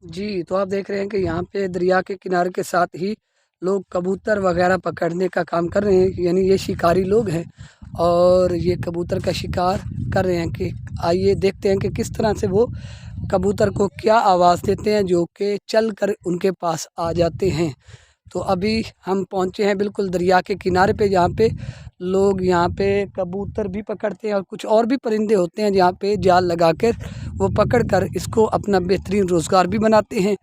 जी, तो आप देख रहे हैं कि यहाँ पे दरिया के किनारे के साथ ही लोग कबूतर वगैरह पकड़ने का काम कर रहे हैं, यानी ये शिकारी लोग हैं और ये कबूतर का शिकार कर रहे हैं। कि आइए देखते हैं कि किस तरह से वो कबूतर को क्या आवाज़ देते हैं जो कि चल कर उनके पास आ जाते हैं। तो अभी हम पहुँचे हैं बिल्कुल दरिया के किनारे पे, जहाँ पे लोग यहाँ पे कबूतर भी पकड़ते हैं और कुछ और भी परिंदे होते हैं जहाँ पे जाल लगा कर वो पकड़ कर इसको अपना बेहतरीन रोज़गार भी बनाते हैं।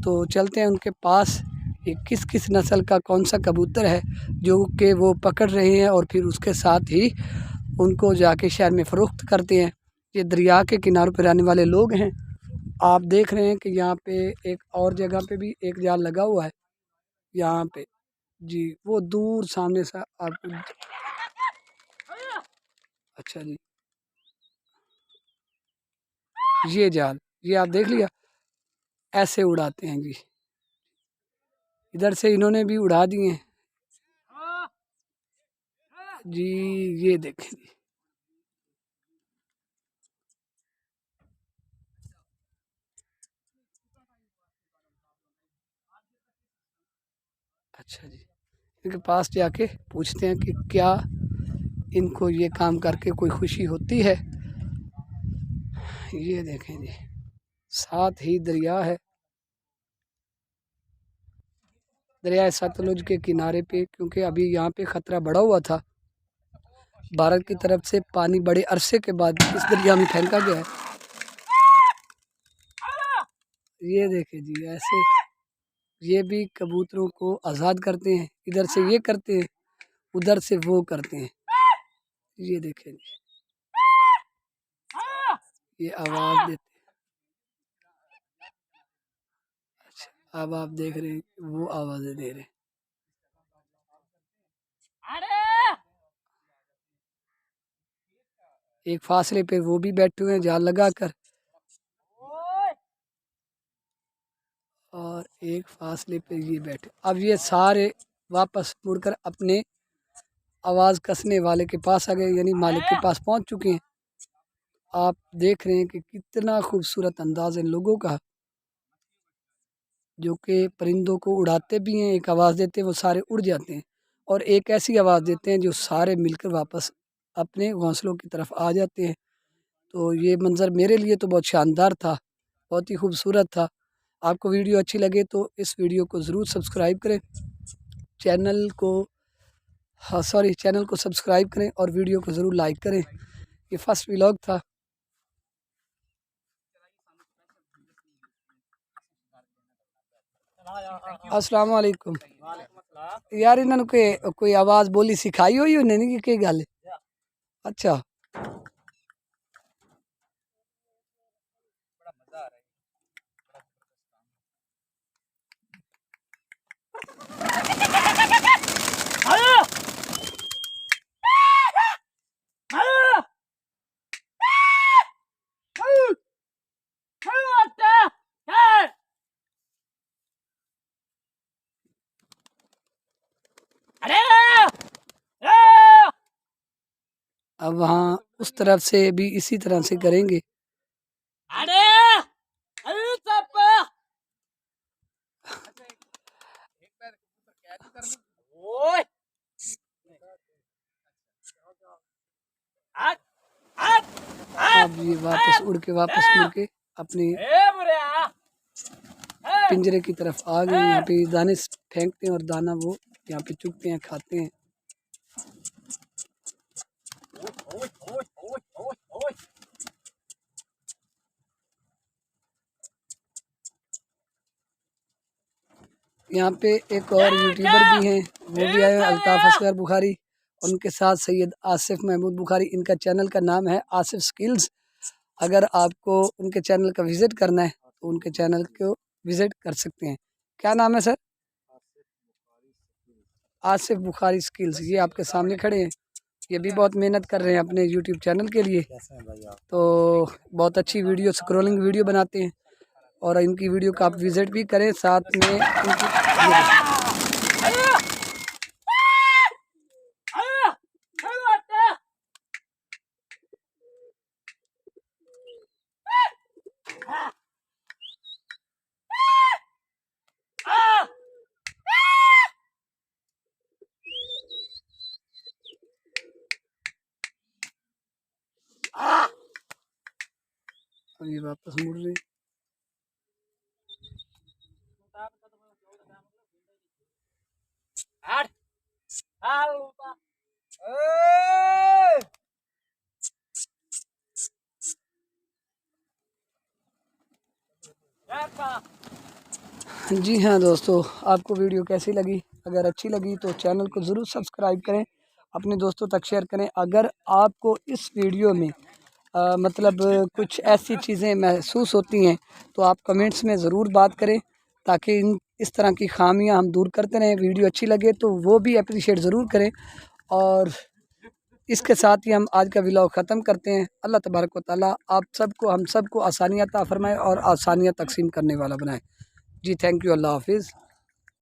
तो चलते हैं उनके पास, ये किस किस नस्ल का कौन सा कबूतर है जो कि वो पकड़ रहे हैं और फिर उसके साथ ही उनको जाके शहर में फ़रोख्त करते हैं। ये दरिया के किनारों पर रहने वाले लोग हैं। आप देख रहे हैं कि यहाँ पे एक और जगह पे भी एक जाल लगा हुआ है यहाँ पे। जी, वो दूर सामने से आप। अच्छा जी, ये जाल, ये आप देख लिया, ऐसे उड़ाते हैं जी। इधर से इन्होंने भी उड़ा दिए हैं जी। ये देखें जी। अच्छा जी, इनके पास जाके पूछते हैं कि क्या इनको ये काम करके कोई खुशी होती है। ये देखें जी, साथ ही दरिया है, दरिया सतलुज के किनारे पे, क्योंकि अभी यहाँ पे ख़तरा बढ़ा हुआ था। भारत की तरफ से पानी बड़े अरसे के बाद इस दरिया में फेंका गया है। ये देखें जी, ऐसे ये भी कबूतरों को आज़ाद करते हैं, इधर से ये करते हैं, उधर से वो करते हैं। ये देखें जी, ये आवाज़ देते हैं। अच्छा, अब आप देख रहे हैं वो आवाज़ें दे रहे हैं। एक फासले पे वो भी बैठे हुए हैं जाल लगा कर, और एक फासले पे ये बैठे। अब ये सारे वापस मुड़कर अपने आवाज़ कसने वाले के पास आ गए, यानी मालिक के पास पहुंच चुके हैं। आप देख रहे हैं कि कितना खूबसूरत अंदाज है लोगों का, जो कि परिंदों को उड़ाते भी हैं, एक आवाज़ देते हैं, वो सारे उड़ जाते हैं, और एक ऐसी आवाज़ देते हैं जो सारे मिलकर वापस अपने घोंसलों की तरफ आ जाते हैं। तो ये मंज़र मेरे लिए तो बहुत शानदार था, बहुत ही खूबसूरत था। आपको वीडियो अच्छी लगे तो इस वीडियो को ज़रूर सब्सक्राइब करें, चैनल को, हाँ सॉरी, चैनल को सब्सक्राइब करें और वीडियो को ज़रूर लाइक करें। ये फर्स्ट व्लॉग था। अस्सलाम वालेकुम। यार इन्होंने कोई आवाज़ बोली सिखाई हुई उन्हें कि गल? अच्छा, अब वहाँ उस तरफ से भी इसी तरह से करेंगे। अब ये वापस उड़ के वापस मुड़ के अपने पिंजरे की तरफ आ गए। यहाँ पे दाने फेंकते हैं और दाना वो यहाँ पे चुगते हैं, खाते हैं। यहाँ पे एक और यूट्यूबर भी हैं, वो भी आए हैं, अल्ताफ़ असगर बुखारी, उनके साथ सैयद आसिफ महमूद बुखारी। इनका चैनल का नाम है आसिफ स्किल्स। अगर आपको उनके चैनल का विज़िट करना है तो उनके चैनल को विज़िट कर सकते हैं। क्या नाम है सर? आसिफ बुखारी स्किल्स। ये आपके सामने खड़े हैं, ये भी बहुत मेहनत कर रहे हैं अपने यूट्यूब चैनल के लिए। तो बहुत अच्छी वीडियो, स्क्रॉलिंग वीडियो बनाते हैं, और इनकी वीडियो का आप विज़िट भी करें, साथ में इनकी ये वापस मुड़ रही। जी हाँ दोस्तों, आपको वीडियो कैसी लगी? अगर अच्छी लगी तो चैनल को ज़रूर सब्सक्राइब करें, अपने दोस्तों तक शेयर करें। अगर आपको इस वीडियो में मतलब कुछ ऐसी चीज़ें महसूस होती हैं तो आप कमेंट्स में ज़रूर बात करें, ताकि इस तरह की खामियां हम दूर करते रहें। वीडियो अच्छी लगे तो वो भी अप्रिशिएट ज़रूर करें। और इसके साथ ही हम आज का व्लॉग ख़त्म करते हैं। अल्लाह तबारक व तआला आप सबको, हम सबको आसानियाँ अता फरमाए और आसानियाँ तकसीम करने वाला बनाए। जी थैंक यू, अल्लाह हाफिज़।